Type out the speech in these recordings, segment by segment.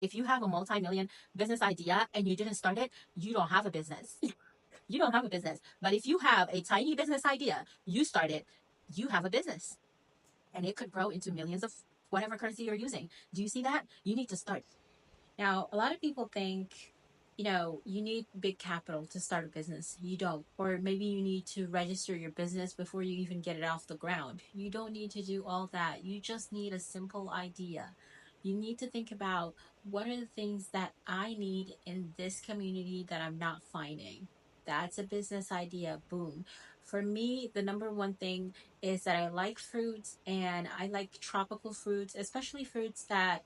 If you have a multi-million business idea and you didn't start it, you don't have a business. You don't have a business. But if you have a tiny business idea, you start it, you have a business. And it could grow into millions of whatever currency you're using. Do you see that? You need to start. Now, a lot of people think, you need big capital to start a business. You don't. Or maybe you need to register your business before you even get it off the ground. You don't need to do all that. You just need a simple idea. You need to think about what are the things that I need in this community that I'm not finding. That's a business idea. Boom. For me, the number one thing is that I like fruits and I like tropical fruits, especially fruits that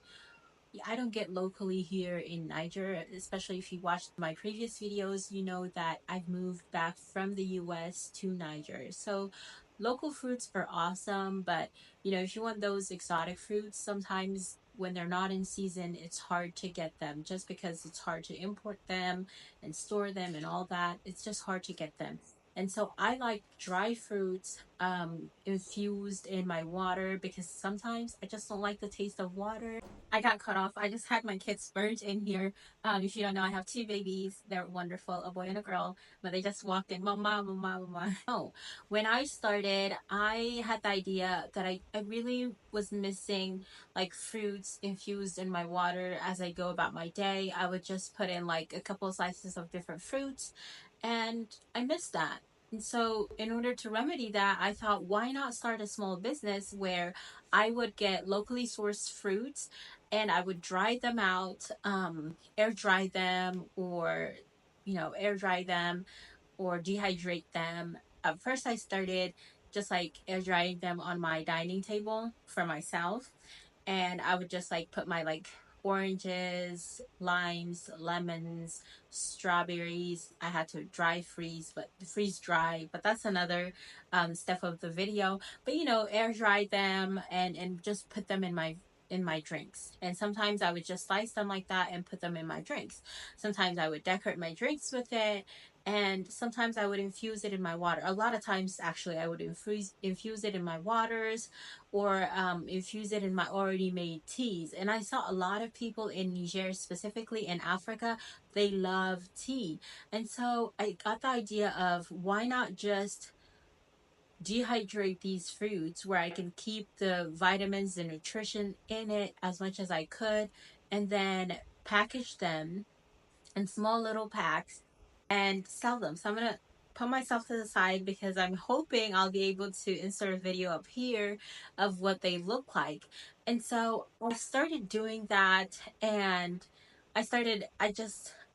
I don't get locally here in Niger, especially if you watched my previous videos, you know that I've moved back from the US to Niger. So local fruits are awesome, but if you want those exotic fruits, sometimes when they're not in season, it's hard to get them just because it's hard to import them and store them and all that. It's just hard to get them. And so I like dry fruits infused in my water because sometimes I just don't like the taste of water. I got cut off. I just had my kids merge in here. If you don't know, I have two babies. They're wonderful, a boy and a girl, but they just walked in, mama, mama, mama. Oh, when I started, I had the idea that I really was missing like fruits infused in my water as I go about my day. I would just put in like a couple of slices of different fruits, and I missed that. And so, in order to remedy that, I thought, why not start a small business where I would get locally sourced fruits and I would dry them out, air dry them, or air dry them or dehydrate them. At first, I started just like air drying them on my dining table for myself, and I would just like put my like oranges, limes, lemons, strawberries. I had to dry freeze, but freeze dry, but that's another step of the video. But air dry them and just put them in my drinks. And sometimes I would just slice them like that and put them in my drinks. Sometimes I would decorate my drinks with it, and sometimes I would infuse it in my water. A lot of times, actually, I would infuse it in my waters, or infuse it in my already made teas. And I saw a lot of people in Niger, specifically in Africa, they love tea. And so I got the idea of why not just dehydrate these fruits where I can keep the vitamins and nutrition in it as much as I could, and then package them in small little packs and sell them. So I'm gonna put myself to the side because I'm hoping I'll be able to insert a video up here of what they look like. And so I started doing that, and I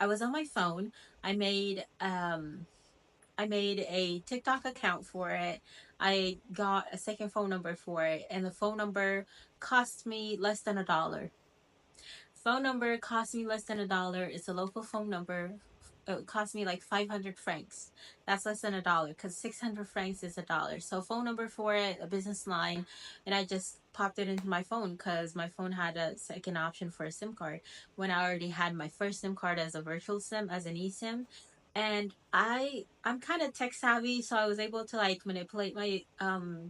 was on my phone. I made I made a TikTok account for it. I got a second phone number for it, and the phone number cost me less than $1. Phone number cost me less than $1. It's a local phone number. It cost me like 500 francs. That's less than $1 because 600 francs is $1. So phone number for it, a business line, and I just popped it into my phone because my phone had a second option for a SIM card when I already had my first SIM card as a virtual SIM, as an eSIM. And I'm kind of tech savvy, so I was able to like manipulate my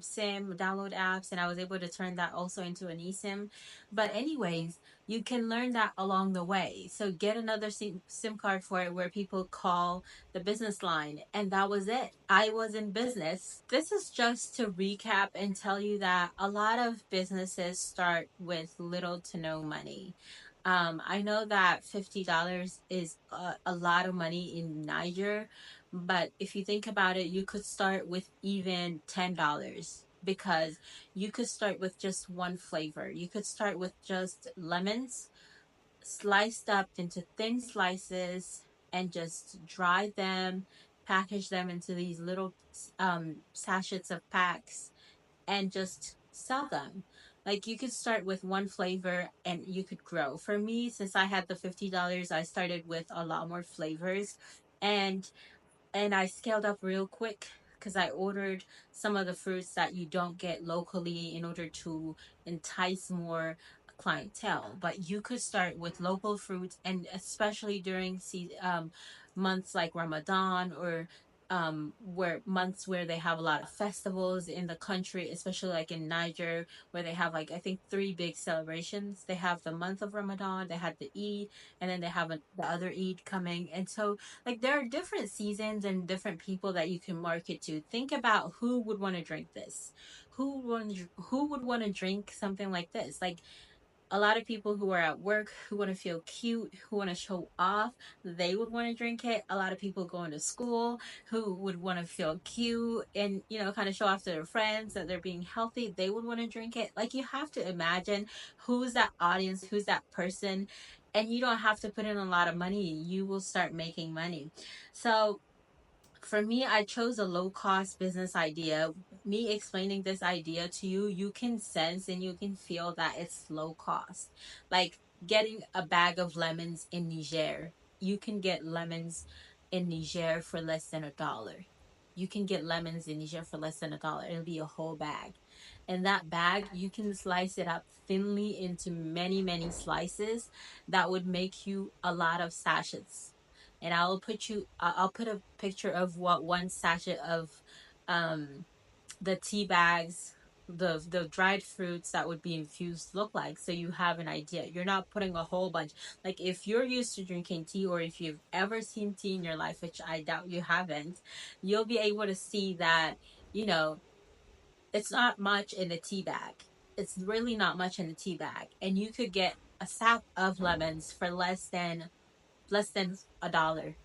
SIM, download apps, and I was able to turn that also into an eSIM. But anyways, you can learn that along the way. So get another SIM card for it where people call the business line. And that was it. I was in business. This is just to recap and tell you that a lot of businesses start with little to no money. I know that $50 is a lot of money in Niger, but if you think about it, you could start with even $10 because you could start with just one flavor. You could start with just lemons sliced up into thin slices and just dry them, package them into these little sachets of packs, and just sell them. Like you could start with one flavor and you could grow. For me, since I had the $50, I started with a lot more flavors, and I scaled up real quick because I ordered some of the fruits that you don't get locally in order to entice more clientele. But you could start with local fruits, and especially during months like Ramadan or where months where they have a lot of festivals in the country, especially like in Niger, where they have like I think three big celebrations. They have the month of Ramadan, they had the Eid, and then they have the other Eid coming. And so like there are different seasons and different people that you can market to. Think about who would want to drink this, who would want to drink something like this. Like a lot of people who are at work who want to feel cute, who want to show off, they would want to drink it. A lot of people going to school who would want to feel cute and, you know, kind of show off to their friends that they're being healthy, they would want to drink it. Like you have to imagine who's that audience, who's that person, and you don't have to put in a lot of money. You will start making money. So for me, I chose a low cost business idea. Me explaining this idea to you, you can sense and you can feel that it's low cost. Like getting a bag of lemons in Niger. You can get lemons in Niger for less than $1. You can get lemons in Niger for less than $1. It'll be a whole bag. And that bag, you can slice it up thinly into many, many slices that would make you a lot of sachets. And I'll put a picture of what one sachet of um the tea bags, the dried fruits that would be infused look like, so you have an idea. You're not putting a whole bunch. Like if you're used to drinking tea, or if you've ever seen tea in your life, which I doubt you haven't, you'll be able to see that, you know, it's not much in the tea bag. It's really not much in the tea bag, and you could get a sack of lemons for less than $1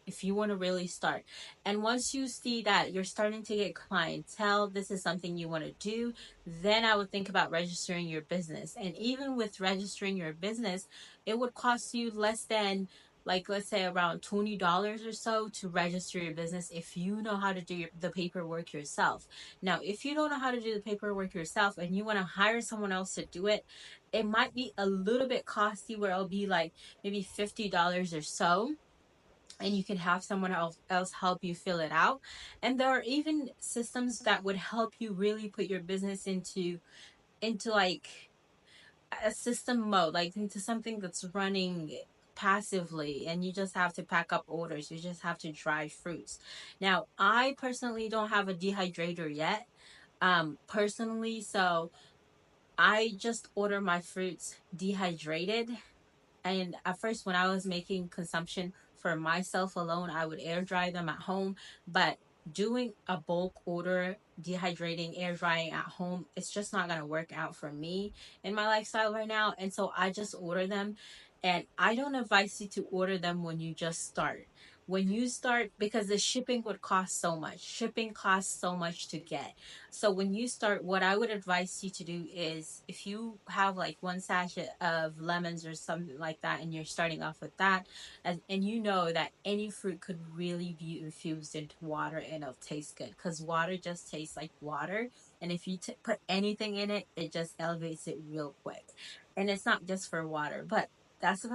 if you want to really start. And once you see that you're starting to get clientele, this is something you want to do, then I would think about registering your business. And even with registering your business, it would cost you less than, like, let's say around $20 or so to register your business if you know how to do the paperwork yourself. Now, if you don't know how to do the paperwork yourself and you want to hire someone else to do it, it might be a little bit costly, where it'll be like maybe $50 or so, and you can have someone else help you fill it out. And there are even systems that would help you really put your business into like a system mode, like into something that's running passively, and you just have to pack up orders, you just have to dry fruits. Now I personally don't have a dehydrator yet, personally, so I just order my fruits dehydrated. And at first, when I was making consumption for myself alone, I would air dry them at home. But doing a bulk order, dehydrating, air drying at home, it's just not going to work out for me in my lifestyle right now. And so I just order them. And I don't advise you to order them when you just start. When you start, because the shipping would cost so much. Shipping costs so much to get. So when you start, what I would advise you to do is, if you have like one sachet of lemons or something like that, and you're starting off with that, and you know that any fruit could really be infused into water and it'll taste good, because water just tastes like water. And if you put anything in it, it just elevates it real quick. And it's not just for water, but that's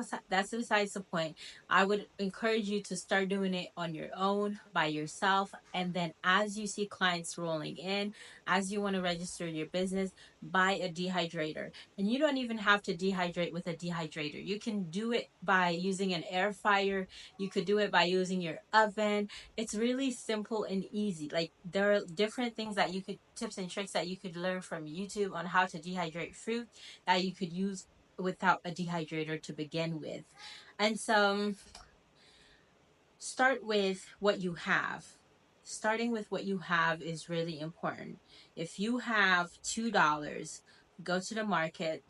besides the point. I would encourage you to start doing it on your own by yourself, and then as you see clients rolling in, as you want to register your business, buy a dehydrator. And you don't even have to dehydrate with a dehydrator. You can do it by using an air fryer. You could do it by using your oven. It's really simple and easy. Like there are different things that you could, tips and tricks that you could learn from YouTube on how to dehydrate fruit that you could use without a dehydrator to begin with. And so start with what you have. Starting with what you have is really important. If you have $2, go to the market.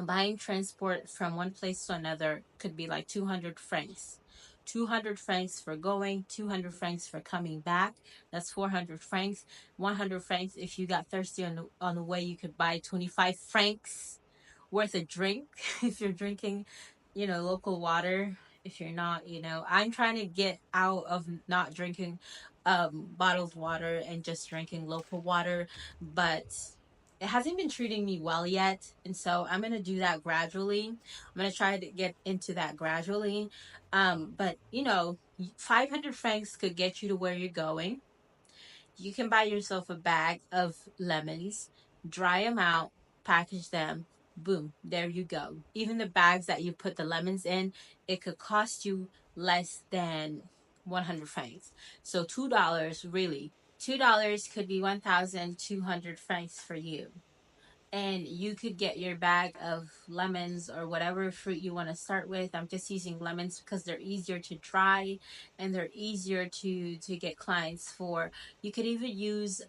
Buying transport from one place to another could be like 200 francs. 200 francs for going, 200 francs for coming back. That's 400 francs. 100 francs if you got thirsty on the way, you could buy 25 francs worth of drink if you're drinking, local water. If you're not, I'm trying to get out of not drinking bottled water and just drinking local water, but it hasn't been treating me well yet. And so I'm going to do that gradually. I'm going to try to get into that gradually. But 500 francs could get you to where you're going. You can buy yourself a bag of lemons, dry them out, package them. Boom, there you go. Even the bags that you put the lemons in, it could cost you less than 100 francs. So $2 really. $2 could be 1,200 francs for you, and you could get your bag of lemons or whatever fruit you want to start with. I'm just using lemons because they're easier to dry and they're easier to get clients for. You could even use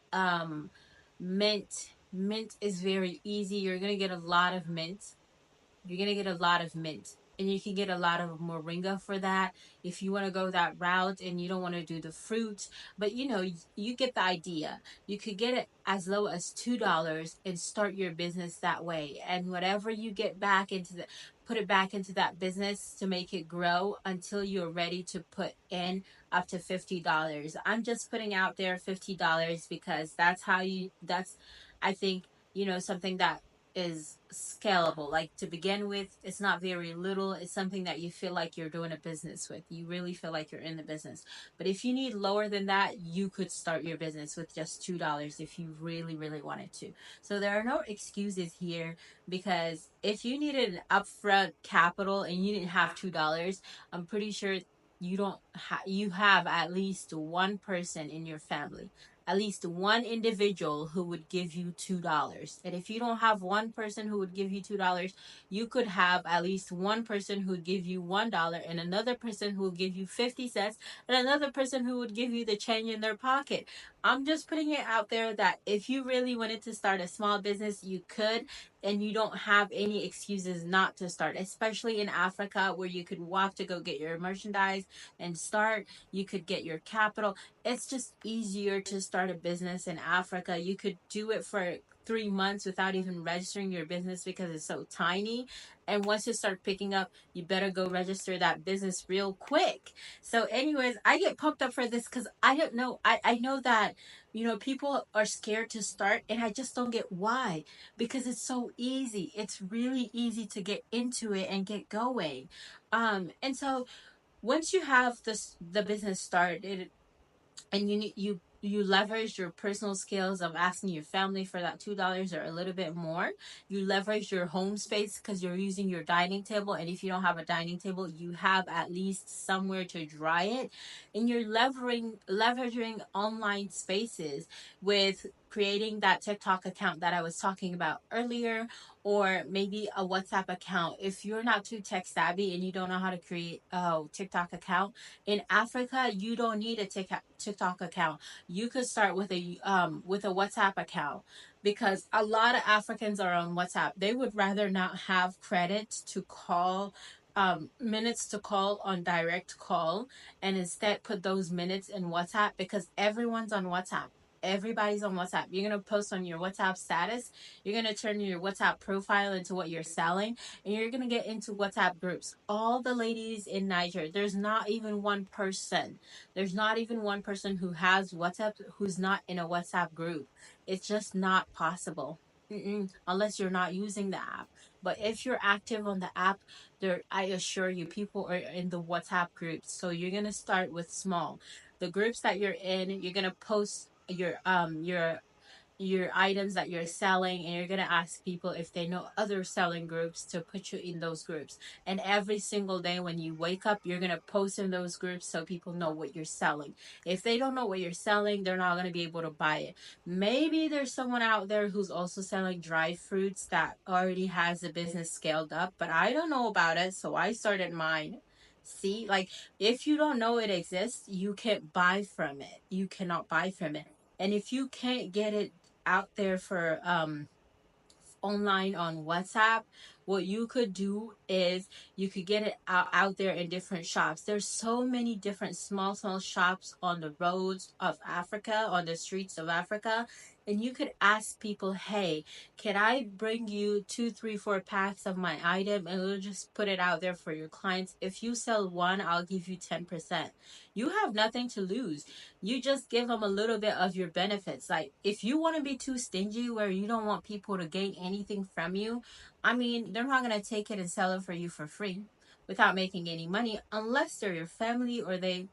mint. Mint is very easy. You're going to get a lot of mint. You're gonna get a lot of mint, and you can get a lot of moringa for that if you want to go that route and you don't want to do the fruit. But you get the idea. You could get it as low as $2 and start your business that way, and whatever you get back into the put it back into that business to make it grow until you're ready to put in up to $50. I'm just putting out there $50 because that's I think something that is scalable. Like, to begin with, it's not very little. It's something that you feel like you're doing a business with. You really feel like you're in the business. But if you need lower than that, you could start your business with just $2 if you really, really wanted to. So there are no excuses here, because if you needed an upfront capital and you didn't have $2, I'm pretty sure you have at least one person in your family, at least one individual who would give you $2. And if you don't have one person who would give you $2, you could have at least one person who would give you $1, and another person who will give you 50 cents, and another person who would give you the change in their pocket. I'm just putting it out there that if you really wanted to start a small business, you could, and you don't have any excuses not to start, especially in Africa where you could walk to go get your merchandise and start. You could get your capital. It's just easier to start a business in Africa. You could do it for 3 months without even registering your business because it's so tiny. And once you start picking up, you better go register that business real quick. So, anyways, I get pumped up for this because I don't know. I know that, people are scared to start, and I just don't get why. Because it's so easy. It's really easy to get into it and get going. And so once you have the business started, and you leverage your personal skills of asking your family for that $2 or a little bit more. You leverage your home space because you're using your dining table, and if you don't have a dining table, you have at least somewhere to dry it. And you're leveraging online spaces with creating that TikTok account that I was talking about earlier, or maybe a WhatsApp account. If you're not too tech savvy and you don't know how to create a TikTok account, in Africa, you don't need a TikTok account. You could start with a WhatsApp account, because a lot of Africans are on WhatsApp. They would rather not have credit to call, minutes to call on direct call, and instead put those minutes in WhatsApp, because everyone's on WhatsApp. Everybody's on WhatsApp. You're going to post on your WhatsApp status. You're going to turn your WhatsApp profile into what you're selling, and you're going to get into WhatsApp groups. All the ladies in Niger, there's not even one person who has WhatsApp who's not in a WhatsApp group. It's just not possible. Unless you're not using the app. But if you're active on the app, there, I assure you, people are in the WhatsApp groups. So you're gonna start with small. The groups that you're in, you're gonna post your items that you're selling, and you're going to ask people if they know other selling groups to put you in those groups. And every single day when you wake up, you're going to post in those groups so people know what you're selling. If they don't know what you're selling, they're not going to be able to buy it. Maybe there's someone out there who's also selling dried fruits that already has the business scaled up, but I don't know about it, so I started mine. See, like, if you don't know it exists, you can't buy from it. You cannot buy from it. And if you can't get it out there for online on WhatsApp, what you could do is you could get it out there in different shops. There's so many different small shops on the roads of Africa, on the streets of Africa. And you could ask people, hey, can I bring you 2, 3, 4 packs of my item, and we'll just put it out there for your clients. If you sell one, I'll give you 10%. You have nothing to lose. You just give them a little bit of your benefits. Like, if you want to be too stingy where you don't want people to gain anything from you, I mean, they're not going to take it and sell it for you for free without making any money, unless they're your family, or they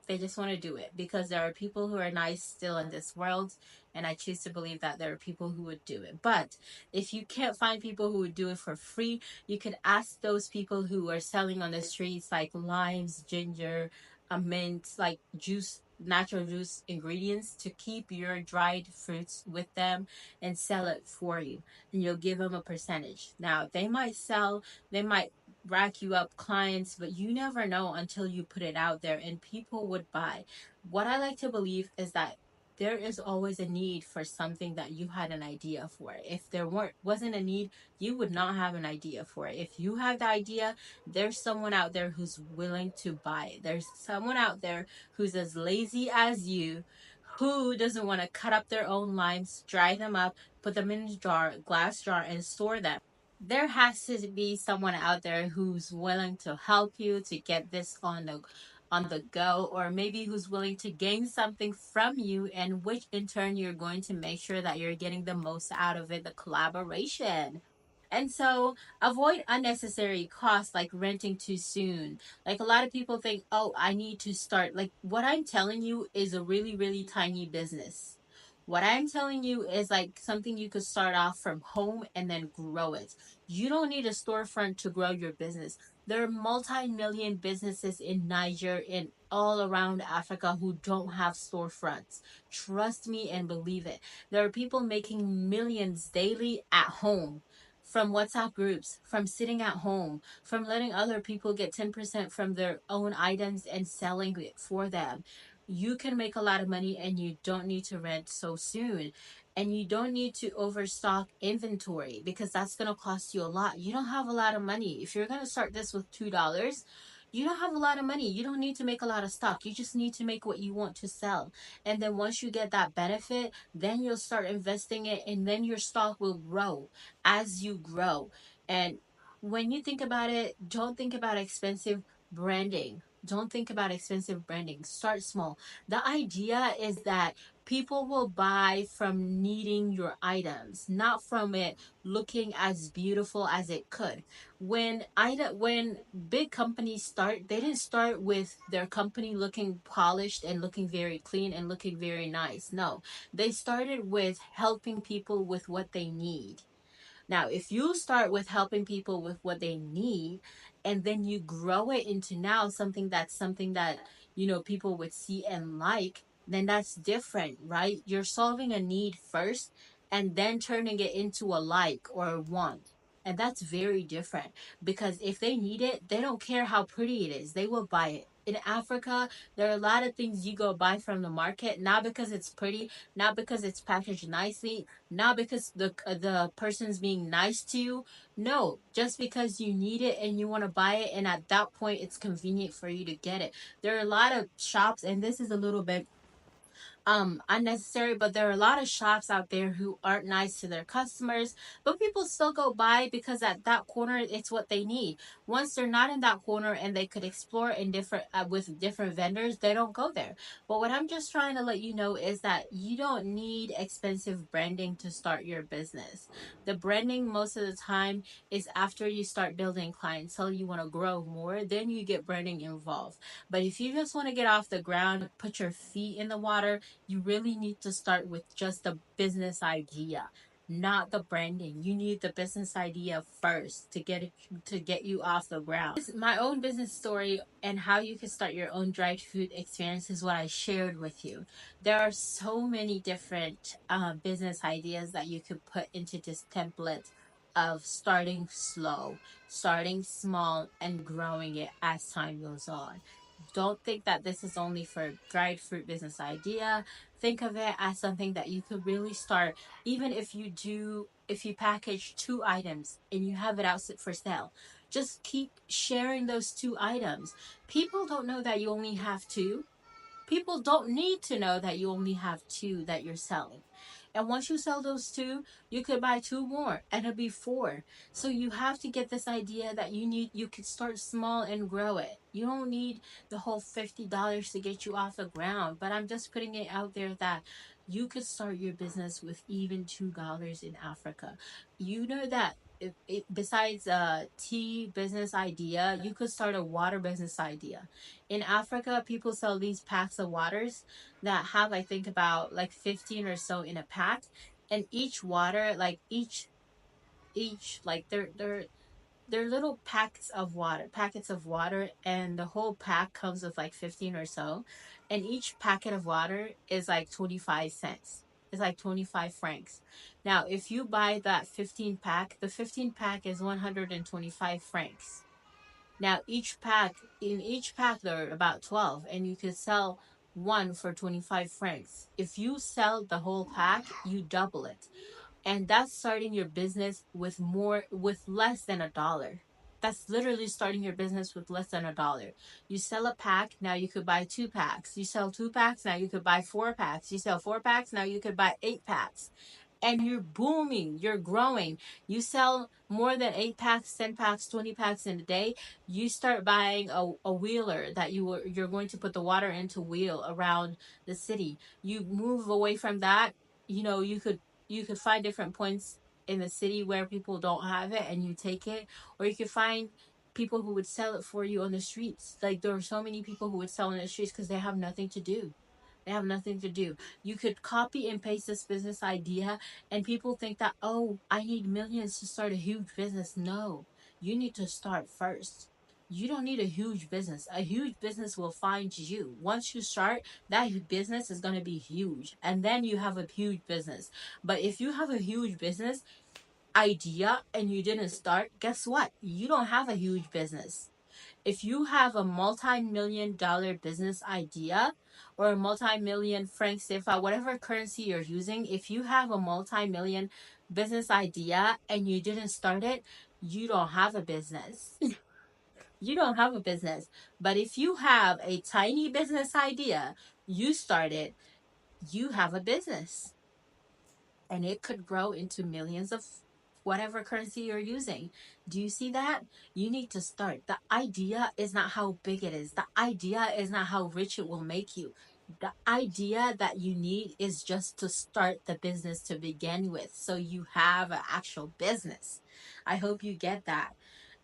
just want to do it, because there are people who are nice still in this world, and I choose to believe that there are people who would do it. But if you can't find people who would do it for free, you could ask those people who are selling on the streets, like limes, ginger, a mint, like juice, natural juice ingredients to keep your dried fruits with them and sell it for you. And you'll give them a percentage. Now, they might rack you up clients, but you never know until you put it out there and people would buy. What I like to believe is that there is always a need for something that you had an idea for. If there wasn't a need, you would not have an idea for it. If you have the idea, there's someone out there who's willing to buy it. There's someone out there who's as lazy as you, who doesn't want to cut up their own limes, dry them up, put them in a jar, glass jar, and store them. There has to be someone out there who's willing to help you to get this on the go, or maybe who's willing to gain something from you, and which in turn you're going to make sure that you're getting the most out of it, the collaboration. And so avoid unnecessary costs like renting too soon. Like a lot of people think, oh, I need to start. Like what I'm telling you is a really, really tiny business. What I'm telling you is like something you could start off from home and then grow it. You don't need a storefront to grow your business. There are multi-million businesses in Niger and all around Africa who don't have storefronts. Trust me and believe it. There are people making millions daily at home from WhatsApp groups, from sitting at home, from letting other people get 10% from their own items and selling it for them. You can make a lot of money and you don't need to rent so soon. And you don't need to overstock inventory because that's going to cost you a lot. You don't have a lot of money. If you're going to start this with $2, you don't have a lot of money. You don't need to make a lot of stock. You just need to make what you want to sell. And then once you get that benefit, then you'll start investing it and then your stock will grow as you grow. And when you think about it, don't think about expensive branding. Don't think about expensive branding. Start small. The idea is that people will buy from needing your items, not from it looking as beautiful as it could. When big companies start, they didn't start with their company looking polished and looking very clean and looking very nice. No, they started with helping people with what they need. Now, if you start with helping people with what they need and then you grow it into now something that, people would see and like, then that's different, right? You're solving a need first and then turning it into a like or a want. And that's very different because if they need it, they don't care how pretty it is. They will buy it. In Africa, there are a lot of things you go buy from the market, not because it's pretty, not because it's packaged nicely, not because the person's being nice to you. No, just because you need it and you want to buy it, and at that point it's convenient for you to get it. There are a lot of shops, and this is a little bit unnecessary, but there are a lot of shops out there who aren't nice to their customers, but people still go by because at that corner it's what they need. Once they're not in that corner and they could explore in different with different vendors, they don't go there. But what I'm just trying to let you know is that you don't need expensive branding to start your business. The branding most of the time is after you start building clientele, you want to grow more, then you get branding involved. But if you just want to get off the ground, put your feet in the water, you really need to start with just the business idea, not the branding. You need the business idea first to get you off the ground. My own business story and how you can start your own dried food experience is what I shared with you. There are so many different business ideas that you could put into this template of starting slow, starting small, and growing it as time goes on. Don't think that this is only for dried fruit business idea. Think of it as something that you could really start, even if you package two items and you have it out for sale. Just keep sharing those two items. People don't know that you only have two. People don't need to know that you only have two that you're selling. And once you sell those two, you could buy two more and it'll be four. So you have to get this idea that you can start small and grow it. You don't need the whole $50 to get you off the ground. But I'm just putting it out there that you could start your business with even $2 in Africa. You know that besides a tea business idea, you could start a water business idea. In Africa, people sell these packs of waters that have, I think, about like 15 or so in a pack. And each water, like each like they're they're little packets of water, and the whole pack comes with like 15 or so. And each packet of water is like 25 cents. It's like 25 francs. Now, if you buy that 15 pack, the 15 pack is 125 francs. Now, in each pack, there are about 12, and you could sell one for 25 francs. If you sell the whole pack, you double it. And that's starting your business with less than a dollar. That's literally starting your business with less than a dollar. You sell a pack, now you could buy two packs. You sell two packs, now you could buy four packs. You sell four packs, now you could buy eight packs. And you're booming, you're growing. You sell more than eight packs, 10 packs, 20 packs in a day. You start buying a wheeler that you're going to put the water into wheel around the city. You move away from that. You could find different points in the city where people don't have it and you take it, or you could find people who would sell it for you on the streets. Like there are so many people who would sell on the streets because they have nothing to do. They have nothing to do. You could copy and paste this business idea, and people think that, oh, I need millions to start a huge business. No, you need to start first. You don't need a huge business. A huge business will find you. Once you start, that business is going to be huge. And then you have a huge business. But if you have a huge business idea and you didn't start, guess what? You don't have a huge business. If you have a multi-million-dollar business idea or a multi-million franc CFA, whatever currency you're using, if you have a multi-million business idea and you didn't start it, you don't have a business. You don't have a business. But if you have a tiny business idea, you start it, you have a business, and it could grow into millions of whatever currency you're using. Do you see that? You need to start. The idea is not how big it is, the idea is not how rich it will make you. The idea that you need is just to start the business to begin with, so you have an actual business. I hope you get that.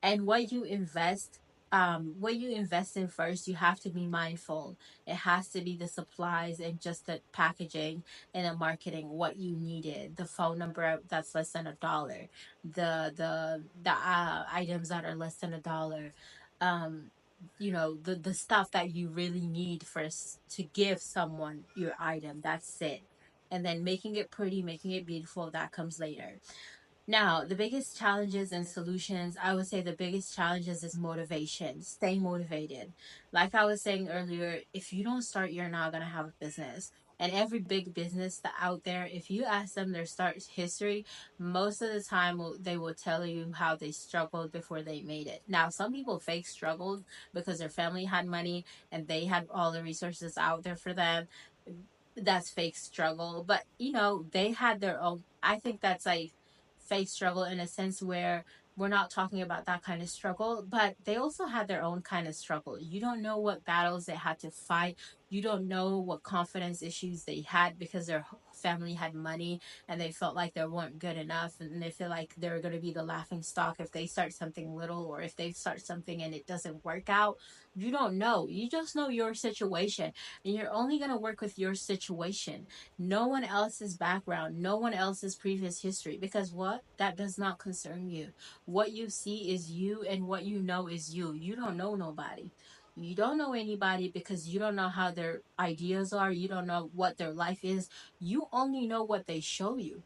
And what you invest in first, you have to be mindful. It has to be the supplies and just the packaging and the marketing, what you needed, the phone number that's less than a dollar, the items that are less than a dollar, um the stuff that you really need first to give someone your item. That's it. And then making it pretty, making it beautiful, that comes later. Now, the biggest challenges and solutions, I would say the biggest challenges is motivation. Stay motivated. Like I was saying earlier, if you don't start, you're not going to have a business. And every big business that out there, if you ask them their start history, most of the time they will tell you how they struggled before they made it. Now, some people fake struggled because their family had money and they had all the resources out there for them. That's fake struggle. But, they had their own. I think that's like fake struggle in a sense where we're not talking about that kind of struggle, but they also had their own kind of struggle. You don't know what battles they had to fight. You don't know what confidence issues they had because their family had money and they felt like they weren't good enough, and they feel like they're going to be the laughing stock if they start something little, or if they start something and it doesn't work out. You don't know. You just know your situation, and you're only going to work with your situation, no one else's background, no one else's previous history, because what? That does not concern you. What you see is you, and what you know is you. You don't know nobody. You don't know anybody because you don't know how their ideas are. You don't know what their life is. You only know what they show you.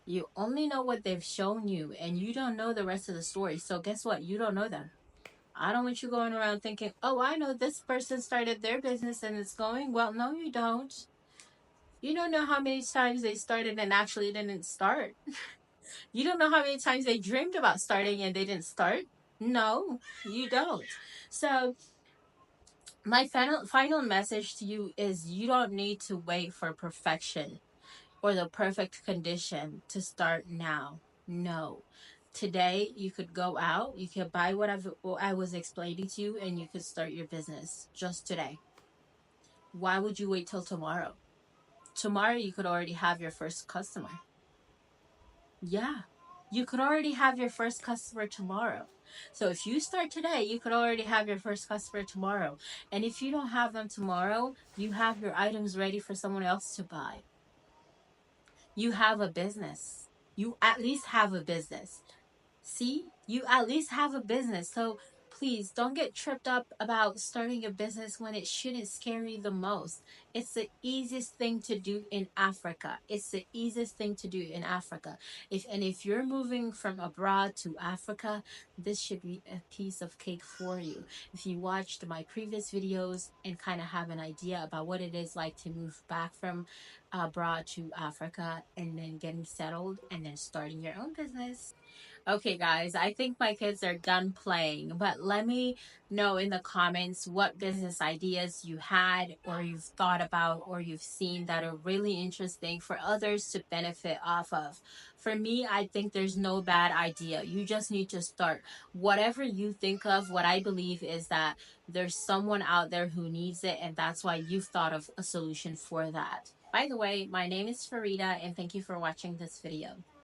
You only know what they've shown you, and you don't know the rest of the story. So, guess what? You don't know them. I don't want you going around thinking, oh, I know this person started their business and it's going well. No, you don't. You don't know how many times they started and actually didn't start. You don't know how many times they dreamed about starting and they didn't start. No, you don't. So, my final message to you is you don't need to wait for perfection or the perfect condition to start now. No. Today, you could go out, you could buy what I was explaining to you, and you could start your business just today. Why would you wait till tomorrow? Tomorrow, you could already have your first customer. Yeah. You could already have your first customer tomorrow. So if you start today, you could already have your first customer tomorrow. And if you don't have them tomorrow, you have your items ready for someone else to buy. You have a business. You at least have a business. See, you at least have a business. So please don't get tripped up about starting a business when it shouldn't scare you the most. It's the easiest thing to do in Africa. It's the easiest thing to do in Africa. If you're moving from abroad to Africa, this should be a piece of cake for you. If you watched my previous videos and kind of have an idea about what it is like to move back from abroad to Africa and then getting settled and then starting your own business. Okay, guys, I think my kids are done playing, but let me know in the comments what business ideas you had, or you've thought about, or you've seen that are really interesting for others to benefit off of. For me, I think there's no bad idea. You just need to start. Whatever you think of, what I believe is that there's someone out there who needs it, and that's why you've thought of a solution for that. By the way, my name is Farida, and thank you for watching this video.